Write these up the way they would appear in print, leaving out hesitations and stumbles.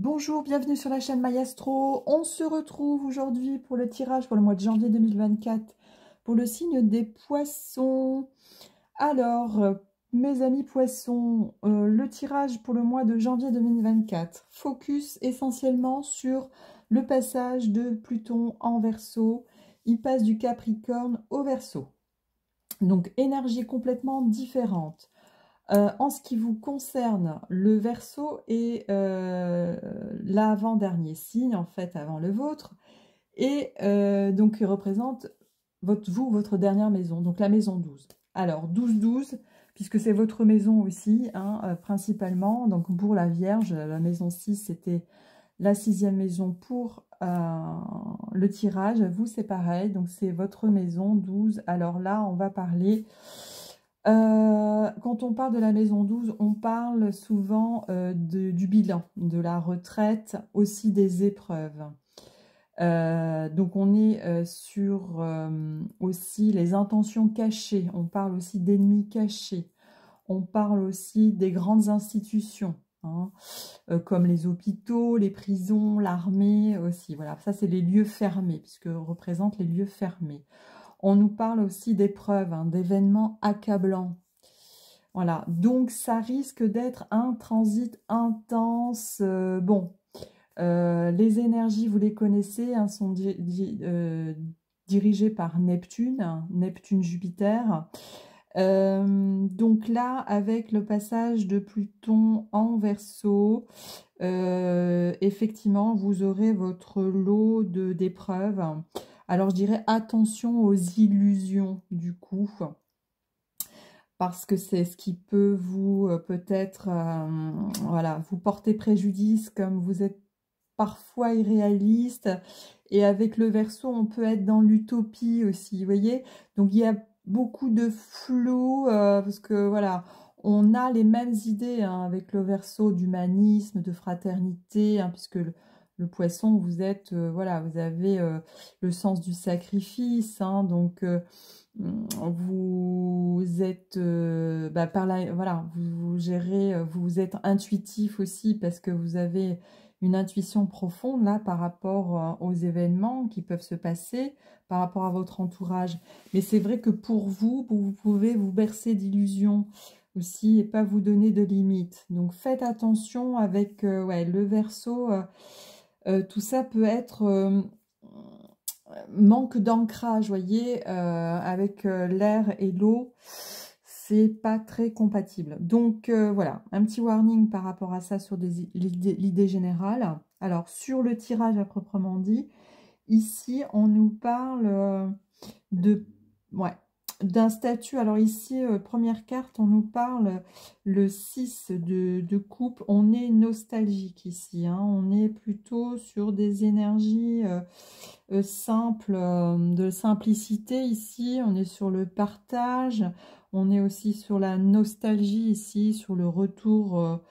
Bonjour, bienvenue sur la chaîne Mayastro. On se retrouve aujourd'hui pour le tirage pour le mois de janvier 2024 pour le signe des poissons. Alors, mes amis poissons, le tirage pour le mois de janvier 2024 focus essentiellement sur le passage de Pluton en Verseau. Il passe du Capricorne au Verseau. Donc, énergie complètement différente. En ce qui vous concerne, le Verseau est l'avant-dernier signe, en fait, avant le vôtre. Et donc, il représente votre dernière maison, donc la maison 12. Alors, 12-12, puisque c'est votre maison aussi, hein, principalement. Donc, pour la Vierge, la maison 6, c'était la 6e maison pour le tirage. Vous, c'est pareil, donc c'est votre maison 12. Alors là, on va parler... quand on parle de la maison 12, on parle souvent du bilan, de la retraite, aussi des épreuves. Donc on est sur aussi les intentions cachées, on parle aussi d'ennemis cachés, on parle aussi des grandes institutions, hein, comme les hôpitaux, les prisons, l'armée aussi. Voilà, ça c'est les lieux fermés, puisque représente les lieux fermés. On nous parle aussi d'épreuves, hein, d'événements accablants. Voilà, donc ça risque d'être un transit intense. Les énergies, vous les connaissez, hein, sont dirigées par Neptune, hein, Neptune-Jupiter. Donc là, avec le passage de Pluton en Verseau, effectivement, vous aurez votre lot d'épreuves. Alors, je dirais attention aux illusions, du coup, parce que c'est ce qui peut vous, peut-être, voilà, vous porter préjudice, comme vous êtes parfois irréaliste. Et avec le Verseau, on peut être dans l'utopie aussi, vous voyez. Donc, il y a beaucoup de flou, parce que, voilà, on a les mêmes idées, hein, avec le Verseau d'humanisme, de fraternité, hein, puisque le poisson, vous êtes, voilà, vous avez le sens du sacrifice, hein, donc vous êtes, par là, voilà, vous gérez, vous êtes intuitif aussi parce que vous avez une intuition profonde là par rapport aux événements qui peuvent se passer, par rapport à votre entourage. Mais c'est vrai que pour vous, vous pouvez vous bercer d'illusions aussi et pas vous donner de limites. Donc faites attention avec ouais, le Verseau. Tout ça peut être manque d'ancrage, voyez, avec l'air et l'eau, c'est pas très compatible. Donc voilà, un petit warning par rapport à ça sur l'idée générale. Alors sur le tirage à proprement dit, ici on nous parle de... Ouais, d'un statut. Alors ici, première carte, on nous parle le 6 de coupe. On est nostalgique ici, hein. On est plutôt sur des énergies simples, de simplicité ici. On est sur le partage. On est aussi sur la nostalgie ici, sur le retour,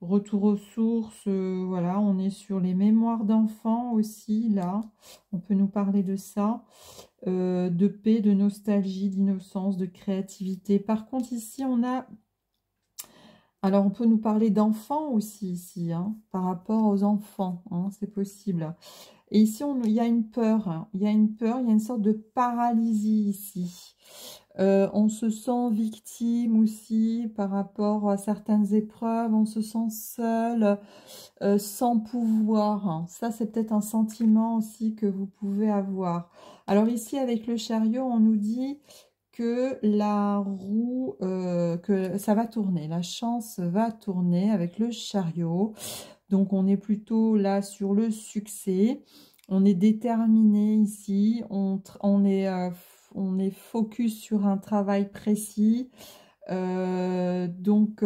retour aux sources. Voilà, on est sur les mémoires d'enfants aussi, là. On peut nous parler de ça. De paix, de nostalgie, d'innocence, de créativité. Par contre, ici, on a... Alors, on peut nous parler d'enfants aussi, ici, hein, par rapport aux enfants, hein, c'est possible. Et ici, il y a une peur, hein, il y a une peur, il y a une sorte de paralysie ici. On se sent victime aussi par rapport à certaines épreuves, on se sent seul, sans pouvoir, hein. Ça, c'est peut-être un sentiment aussi que vous pouvez avoir. Alors ici, avec le chariot, on nous dit que la roue, que ça va tourner, la chance va tourner avec le chariot. Donc, on est plutôt là sur le succès. On est déterminé ici. On est focus sur un travail précis. Donc,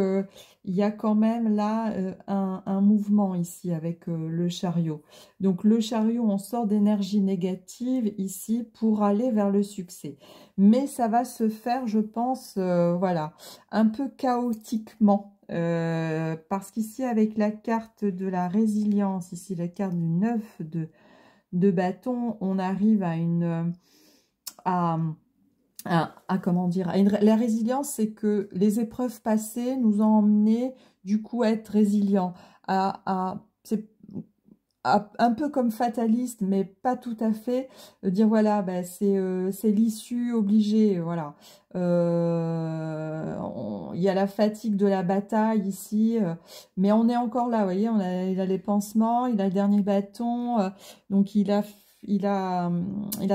il y a quand même là un mouvement ici avec le chariot. Donc, le chariot, on sort d'énergie négative ici pour aller vers le succès. Mais ça va se faire, je pense, voilà, un peu chaotiquement. Parce qu'ici, avec la carte de la résilience, ici, la carte du 9 de bâton, on arrive à une... comment dire, la résilience, c'est que les épreuves passées nous ont emmené du coup à être résilients, un peu comme fataliste, mais pas tout à fait, dire voilà, ben, c'est l'issue obligée, voilà. Il y a la fatigue de la bataille ici, mais on est encore là, vous voyez, il a les pansements, il a le dernier bâton, donc il a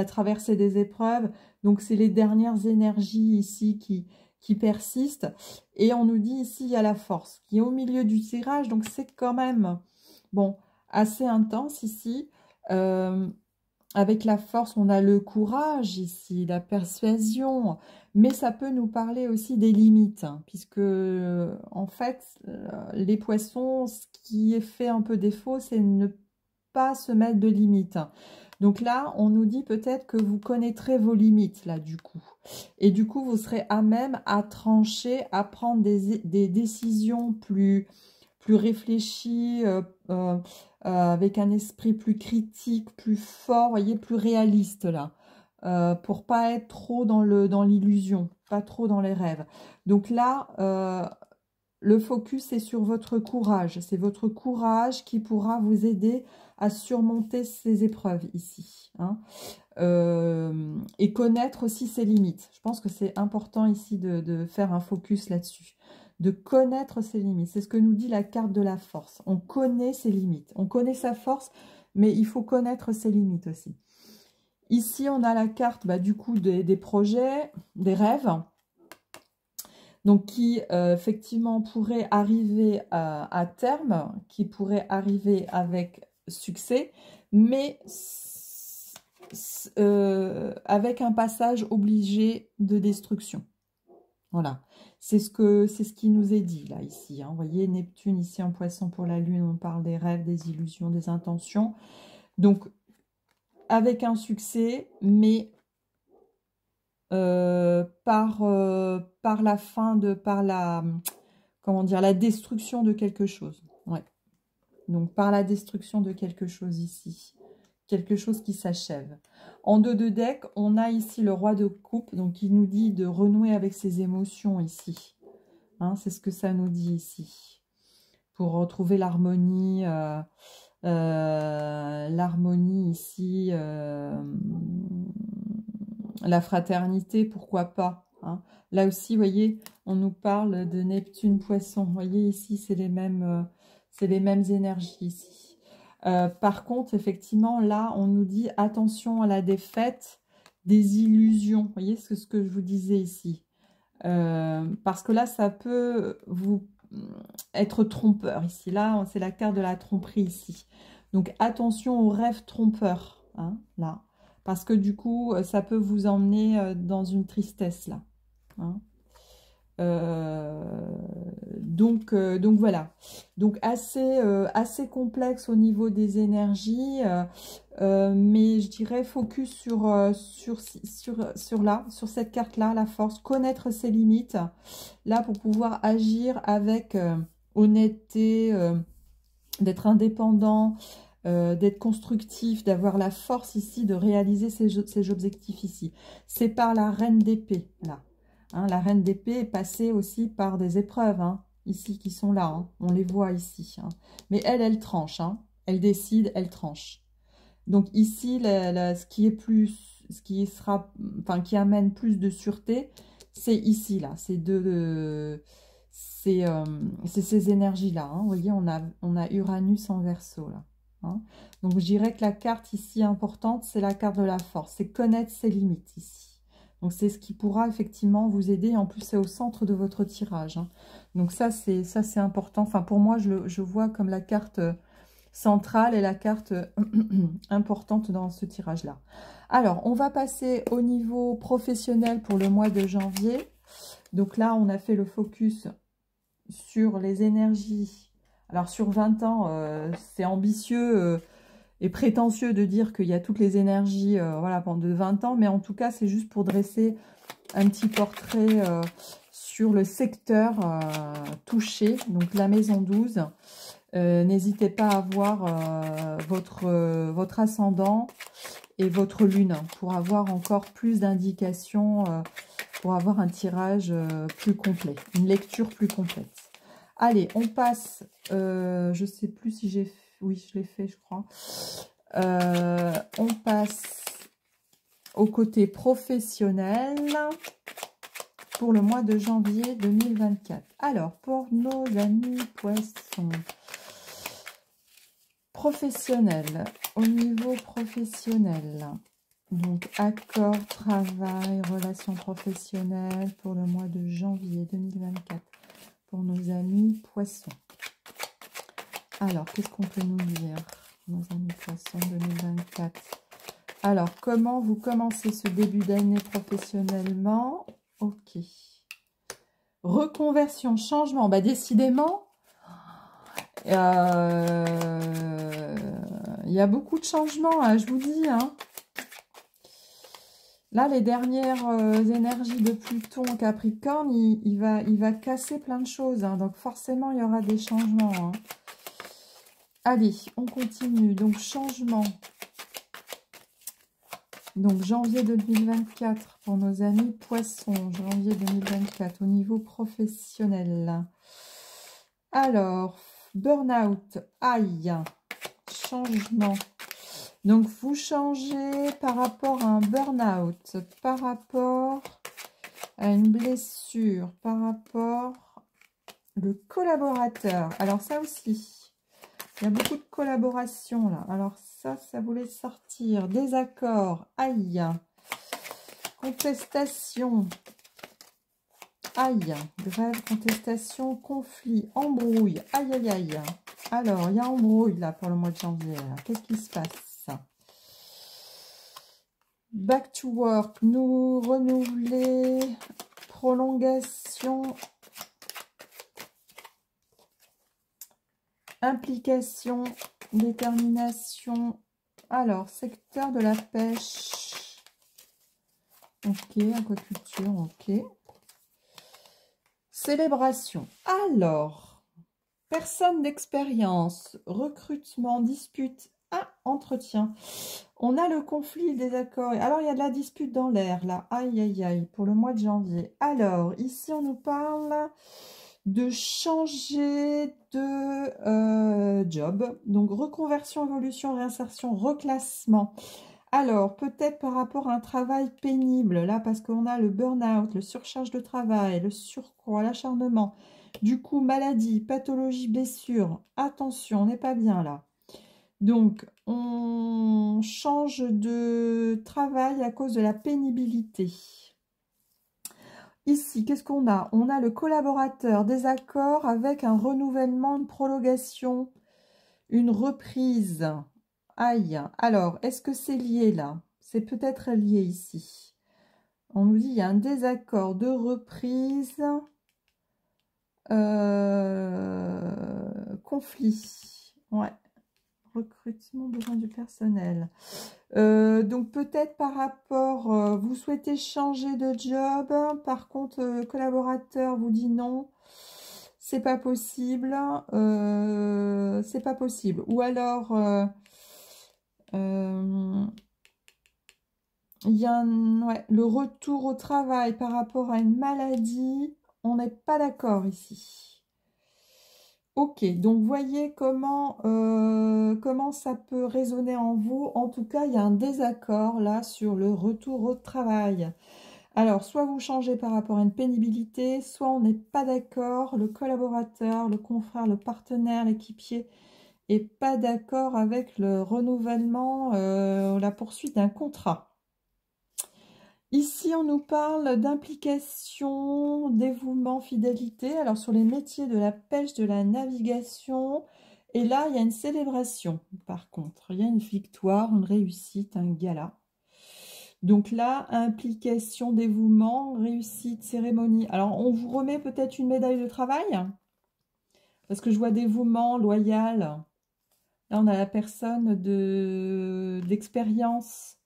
traversé des épreuves, donc c'est les dernières énergies ici qui persistent, et on nous dit ici, il y a la force qui est au milieu du tirage, donc c'est quand même, bon, assez intense ici. Avec la force, on a le courage ici, la persuasion, mais ça peut nous parler aussi des limites, hein, puisque en fait, les poissons, ce qui est fait un peu défaut, c'est ne pas se mettre de limites. Donc là, on nous dit peut-être que vous connaîtrez vos limites, là, du coup. Et du coup, vous serez à même à trancher, à prendre des décisions plus réfléchies, avec un esprit plus critique, plus fort, voyez, plus réaliste, là. Pour pas être trop dans l'illusion, pas trop dans les rêves. Donc là, le focus est sur votre courage. C'est votre courage qui pourra vous aider à surmonter ces épreuves ici, hein. Et connaître aussi ses limites. Je pense que c'est important ici de faire un focus là-dessus. De connaître ses limites. C'est ce que nous dit la carte de la force. On connaît ses limites. On connaît sa force, mais il faut connaître ses limites aussi. Ici, on a la carte du coup des projets, des rêves. Donc, qui effectivement pourrait arriver à terme, qui pourrait arriver avec succès, mais avec un passage obligé de destruction. Voilà, c'est ce qui nous est dit là, ici, hein. Vous voyez, Neptune ici en poisson pour la Lune, on parle des rêves, des illusions, des intentions. Donc, avec un succès, mais par la fin par la, comment dire, la destruction de quelque chose. Ouais. Donc, par la destruction de quelque chose ici. Quelque chose qui s'achève. En dos de deck, on a ici le roi de coupe, donc il nous dit de renouer avec ses émotions ici. Hein, c'est ce que ça nous dit ici. Pour retrouver l'harmonie, l'harmonie ici, la fraternité, pourquoi pas, hein. Là aussi, vous voyez, on nous parle de Neptune Poisson. Vous voyez, ici, c'est les mêmes énergies ici. Par contre, effectivement, là, on nous dit attention à la défaite des illusions. Vous voyez ce que je vous disais ici. Parce que là, ça peut vous être trompeur ici. Là, c'est la carte de la tromperie ici. Donc, attention aux rêves trompeurs, hein, là. Parce que du coup, ça peut vous emmener dans une tristesse, là, hein. Donc voilà. Donc assez complexe au niveau des énergies, mais je dirais focus sur cette carte-là, la force, connaître ses limites, là pour pouvoir agir avec honnêteté, d'être indépendant, d'être constructif, d'avoir la force ici de réaliser ses objectifs ici. C'est par la reine d'épée, là. Hein, la reine d'épée est passée aussi par des épreuves, hein, ici, qui sont là. Hein, on les voit ici. Hein. Mais elle tranche. Hein, elle décide, elle tranche. Donc ici, ce qui est plus, ce qui sera, enfin, qui amène plus de sûreté, c'est ici, là. C'est ces énergies-là. Hein. Vous voyez, on a Uranus en Verseau, là. Hein. Donc, je dirais que la carte ici importante, c'est la carte de la force. C'est connaître ses limites ici. Donc, c'est ce qui pourra effectivement vous aider. En plus, c'est au centre de votre tirage. Hein. Donc, ça, c'est important. Enfin, pour moi, je vois comme la carte centrale et la carte importante dans ce tirage-là. Alors, on va passer au niveau professionnel pour le mois de janvier. Donc là, on a fait le focus sur les énergies. Alors, sur 20 ans, c'est ambitieux et prétentieux de dire qu'il y a toutes les énergies voilà, pendant 20 ans, mais en tout cas, c'est juste pour dresser un petit portrait sur le secteur touché, donc la maison 12. N'hésitez pas à voir votre ascendant et votre lune pour avoir encore plus d'indications, pour avoir un tirage plus complet, une lecture plus complète. Allez, on passe, je ne sais plus si j'ai fait... Oui, je l'ai fait, je crois. On passe au côté professionnel pour le mois de janvier 2024. Alors, pour nos amis poissons, professionnel, au niveau professionnel, donc accord, travail, relations professionnelles pour le mois de janvier 2024 pour nos amis poissons. Alors, qu'est-ce qu'on peut nous dire, nos amis poissons 2024? Alors, comment vous commencez ce début d'année professionnellement? Ok. Reconversion, changement. Bah, décidément, il y a beaucoup de changements, hein, je vous dis. Hein. Là, les dernières énergies de Pluton en Capricorne, il va casser plein de choses. Hein, donc, forcément, il y aura des changements. Hein. Allez, on continue. Donc, changement. Donc, janvier 2024 pour nos amis poissons. Janvier 2024 au niveau professionnel. Alors, burn-out. Aïe. Changement. Donc, vous changez par rapport à un burn-out, par rapport à une blessure, par rapport le collaborateur. Alors, ça aussi, il y a beaucoup de collaboration là. Alors, ça voulait sortir. Désaccord. Aïe. Contestation. Aïe. Grève, contestation, conflit, embrouille. Aïe, aïe, aïe. Alors, il y a embrouille là pour le mois de janvier. Qu'est-ce qui se passe? Back to work, nous renouveler, prolongation, implication, détermination. Alors, secteur de la pêche. Ok, aquaculture, ok. Célébration. Alors, personne d'expérience, recrutement, dispute. Ah, entretien. On a le conflit, le désaccord. Alors, il y a de la dispute dans l'air, là. Aïe, aïe, aïe, pour le mois de janvier. Alors, ici, on nous parle de changer de job. Donc, reconversion, évolution, réinsertion, reclassement. Alors, peut-être par rapport à un travail pénible, là, parce qu'on a le burn-out, le surcharge de travail, le surcroît, l'acharnement. Du coup, maladie, pathologie, blessure. Attention, on n'est pas bien, là. Donc, on change de travail à cause de la pénibilité. Ici, qu'est-ce qu'on a? On a le collaborateur, désaccord avec un renouvellement, une prolongation, une reprise. Aïe. Alors, est-ce que c'est lié là? C'est peut-être lié ici. On nous dit il y a un désaccord de reprise, conflit. Ouais. Recrutement, besoin du personnel. Donc peut-être par rapport, vous souhaitez changer de job, par contre le collaborateur vous dit non, c'est pas possible, c'est pas possible. Ou alors il y a le retour au travail par rapport à une maladie, on n'est pas d'accord ici. Ok, donc voyez comment ça peut résonner en vous. En tout cas, il y a un désaccord là sur le retour au travail. Alors, soit vous changez par rapport à une pénibilité, soit on n'est pas d'accord, le collaborateur, le confrère, le partenaire, l'équipier n'est pas d'accord avec le renouvellement, la poursuite d'un contrat. Ici, on nous parle d'implication, dévouement, fidélité. Alors, sur les métiers de la pêche, de la navigation. Et là, il y a une célébration, par contre. Il y a une victoire, une réussite, un gala. Donc là, implication, dévouement, réussite, cérémonie. Alors, on vous remet peut-être une médaille de travail. Parce que je vois dévouement, loyal. Là, on a la personne d'expérience.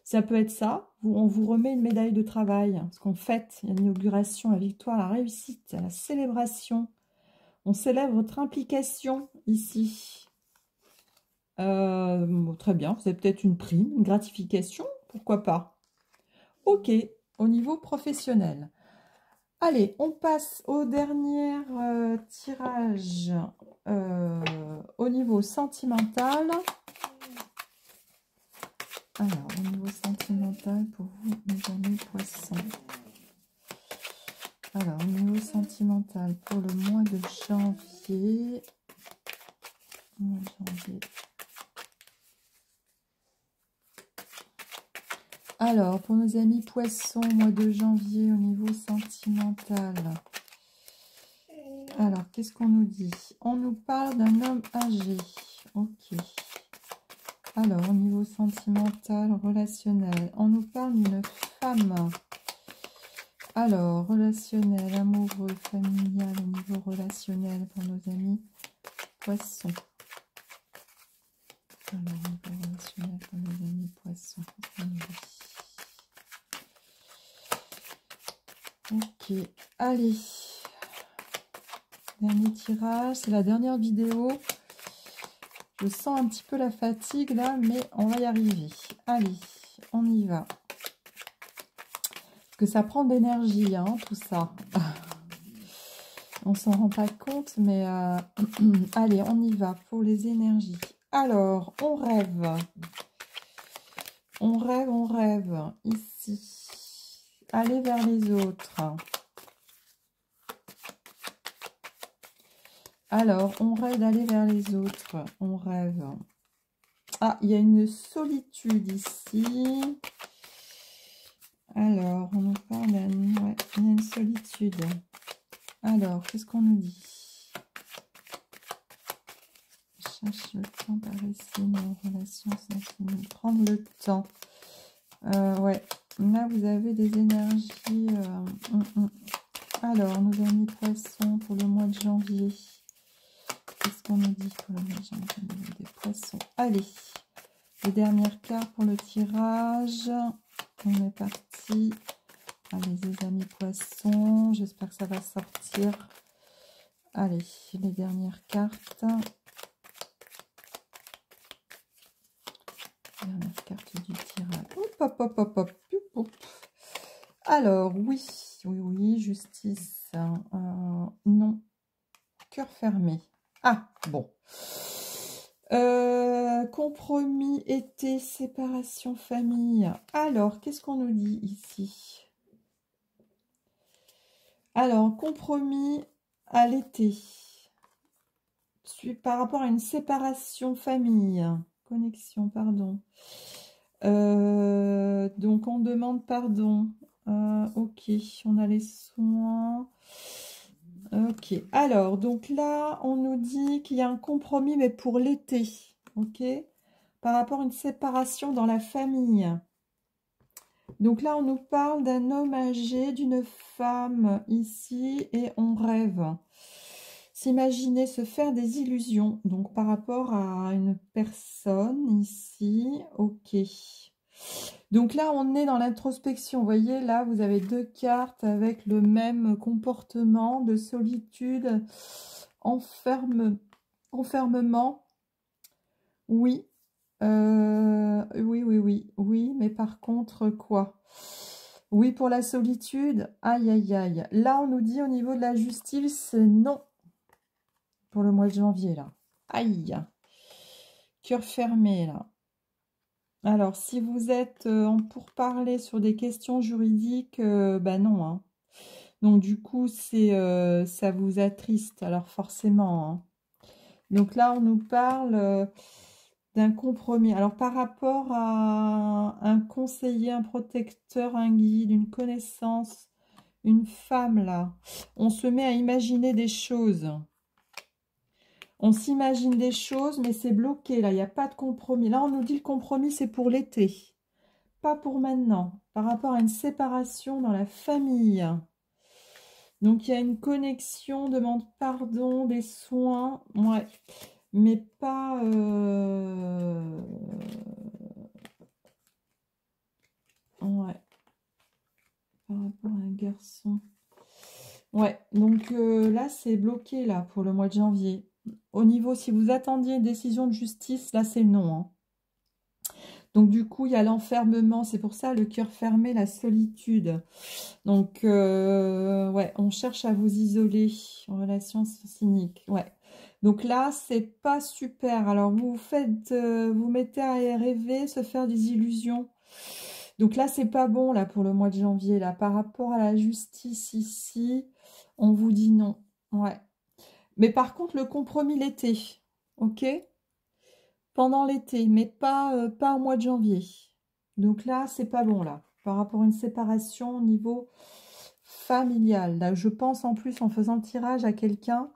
Ça peut être ça, on vous remet une médaille de travail, parce qu'on fête, il y a l'inauguration, la victoire, la réussite, la célébration. On célèbre votre implication ici. Très bien, vous avez peut-être une prime, une gratification, pourquoi pas. Ok, au niveau professionnel. Allez, on passe au dernier tirage au niveau sentimental. Alors, au niveau sentimental pour vous, mes amis poissons. Alors, au niveau sentimental pour le mois de janvier. Mois de janvier. Alors, pour nos amis poissons, mois de janvier, au niveau sentimental. Alors, qu'est-ce qu'on nous dit? On nous parle d'un homme âgé. Ok. Alors, au niveau sentimental, relationnel, on nous parle d'une femme. Alors, relationnel, amoureux, familial, au niveau relationnel pour nos amis poissons. Alors, au niveau relationnel pour nos amis poissons. Ok, allez. Dernier tirage, c'est la dernière vidéo. Je sens un petit peu la fatigue là, mais on va y arriver. Allez, on y va. Parce que ça prend de l'énergie, hein, tout ça. On s'en rend pas compte, mais allez, on y va pour les énergies. Alors, on rêve. On rêve, on rêve. Ici. Aller vers les autres. Alors, on rêve d'aller vers les autres. On rêve. Ah, il y a une solitude ici. Alors, on nous parle d'une ouais, il y a une solitude. Alors, qu'est-ce qu'on nous dit? Cherche le temps par ici, nos relations sensibles. Prendre le temps. Ouais, là, vous avez des énergies. Alors, nos amis poissons pour le mois de janvier. Qu'est-ce qu'on nous dit pour le mois de janvier des poissons? Allez, les dernières cartes pour le tirage. On est parti. Allez, les amis poissons. J'espère que ça va sortir. Allez, les dernières cartes. Dernière carte du tirage. Hop, hop, hop, hop, hop, hop. Alors, oui, oui, oui, justice. Non. Cœur fermé. Ah, bon. Compromis, été, séparation, famille. Alors, qu'est-ce qu'on nous dit ici? Alors, compromis à l'été. Par rapport à une séparation, famille. Connexion, pardon. Donc, on demande pardon. Ok, on a les soins. Ok, alors, donc là, on nous dit qu'il y a un compromis, mais pour l'été, ok, par rapport à une séparation dans la famille. Donc là, on nous parle d'un homme âgé, d'une femme ici, et on rêve. S'imaginer, se faire des illusions, donc par rapport à une personne ici, ok. Donc là, on est dans l'introspection. Vous voyez, là, vous avez deux cartes avec le même comportement de solitude, enfermement. Oui, oui, mais par contre, quoi? Oui, pour la solitude, aïe, aïe, aïe. Là, on nous dit au niveau de la justice, non. Pour le mois de janvier, là. Aïe. Cœur fermé, là. Alors, si vous êtes en pourparlers sur des questions juridiques, ben non. Hein. Donc, du coup, ça vous attriste, alors forcément. Hein. Donc là, on nous parle d'un compromis. Alors, par rapport à un conseiller, un protecteur, un guide, une connaissance, une femme, là, on se met à imaginer des choses. On s'imagine des choses, mais c'est bloqué, là, il n'y a pas de compromis. Là, on nous dit le compromis, c'est pour l'été, pas pour maintenant, par rapport à une séparation dans la famille. Donc, il y a une connexion, demande pardon, des soins, ouais, mais pas... Ouais, par rapport à un garçon. Ouais, donc là, c'est bloqué, là, pour le mois de janvier. Au niveau, si vous attendiez une décision de justice, là, c'est non. Hein. Donc, du coup, il y a l'enfermement. C'est pour ça, le cœur fermé, la solitude. Donc, ouais, on cherche à vous isoler en relation cynique. Ouais. Donc là, c'est pas super. Alors, vous mettez à rêver, se faire des illusions. Donc là, c'est pas bon, là, pour le mois de janvier, là. Par rapport à la justice ici, on vous dit non. Ouais. Mais par contre, le compromis l'été, ok? Pendant l'été, mais pas au mois de janvier. Donc là, c'est pas bon, là. Par rapport à une séparation au niveau familial. Là, je pense en plus en faisant le tirage à quelqu'un.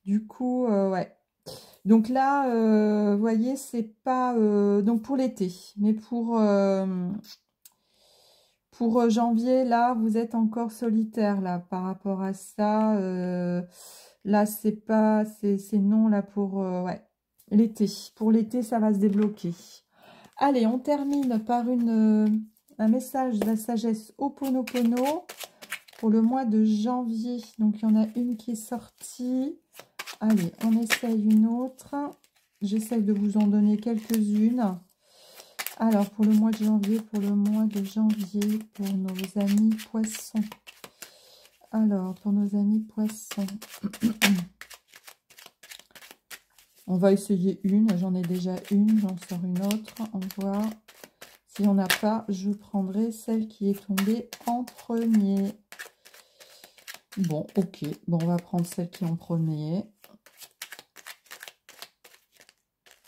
Du coup, ouais. Donc là, vous voyez, c'est pas... donc pour l'été. Mais pour janvier, là, vous êtes encore solitaire, là, par rapport à ça. Là, c'est pas... C'est non, là, pour... ouais, l'été. Pour l'été, ça va se débloquer. Allez, on termine par un message de la sagesse Ho'oponopono pour le mois de janvier. Donc, il y en a une qui est sortie. Allez, on essaye une autre. J'essaye de vous en donner quelques-unes. Alors, pour le mois de janvier, pour nos amis poissons. Alors, pour nos amis poissons. On va essayer une. J'en ai déjà une. J'en sors une autre. On voit. Si on n'a pas, je prendrai celle qui est tombée en premier. Bon, ok. Bon, on va prendre celle qui est en premier.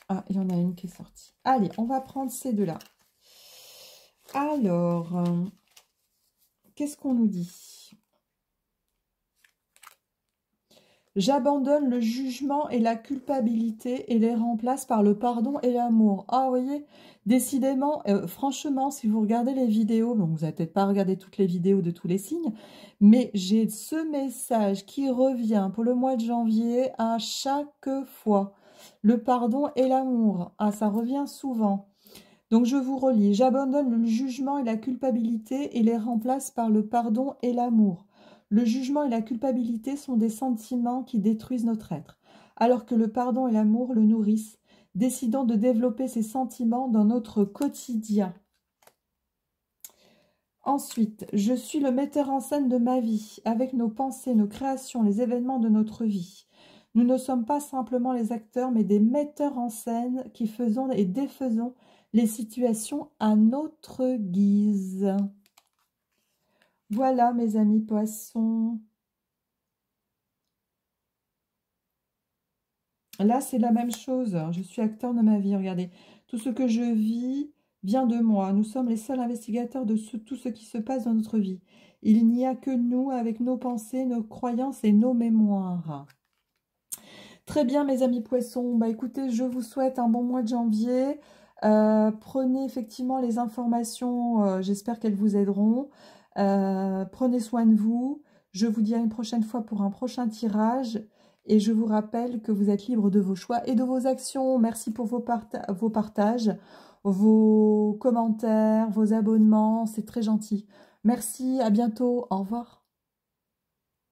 Ah, il y en a une qui est sortie. Allez, on va prendre ces deux-là. Alors, qu'est-ce qu'on nous dit? J'abandonne le jugement et la culpabilité et les remplace par le pardon et l'amour. Ah, vous voyez, décidément, franchement, si vous regardez les vidéos, bon, vous n'avez peut-être pas regardé toutes les vidéos de tous les signes, mais j'ai ce message qui revient pour le mois de janvier à chaque fois. Le pardon et l'amour. Ah, ça revient souvent. Donc, je vous relis. J'abandonne le jugement et la culpabilité et les remplace par le pardon et l'amour. Le jugement et la culpabilité sont des sentiments qui détruisent notre être, alors que le pardon et l'amour le nourrissent. Décidons de développer ces sentiments dans notre quotidien. Ensuite, je suis le metteur en scène de ma vie, avec nos pensées, nos créations, les événements de notre vie. Nous ne sommes pas simplement les acteurs, mais des metteurs en scène qui faisons et défaisons les situations à notre guise. Voilà, mes amis poissons. Là, c'est la même chose. Je suis acteur de ma vie. Regardez, tout ce que je vis vient de moi. Nous sommes les seuls investigateurs de tout ce qui se passe dans notre vie. Il n'y a que nous avec nos pensées, nos croyances et nos mémoires. Très bien, mes amis poissons. Bah, écoutez, je vous souhaite un bon mois de janvier. Prenez effectivement les informations. J'espère qu'elles vous aideront. Prenez soin de vous. Je vous dis à une prochaine fois pour un prochain tirage. Et je vous rappelle que vous êtes libre de vos choix et de vos actions. Merci pour vos partages, vos commentaires, vos abonnements. C'est très gentil. Merci, à bientôt. Au revoir.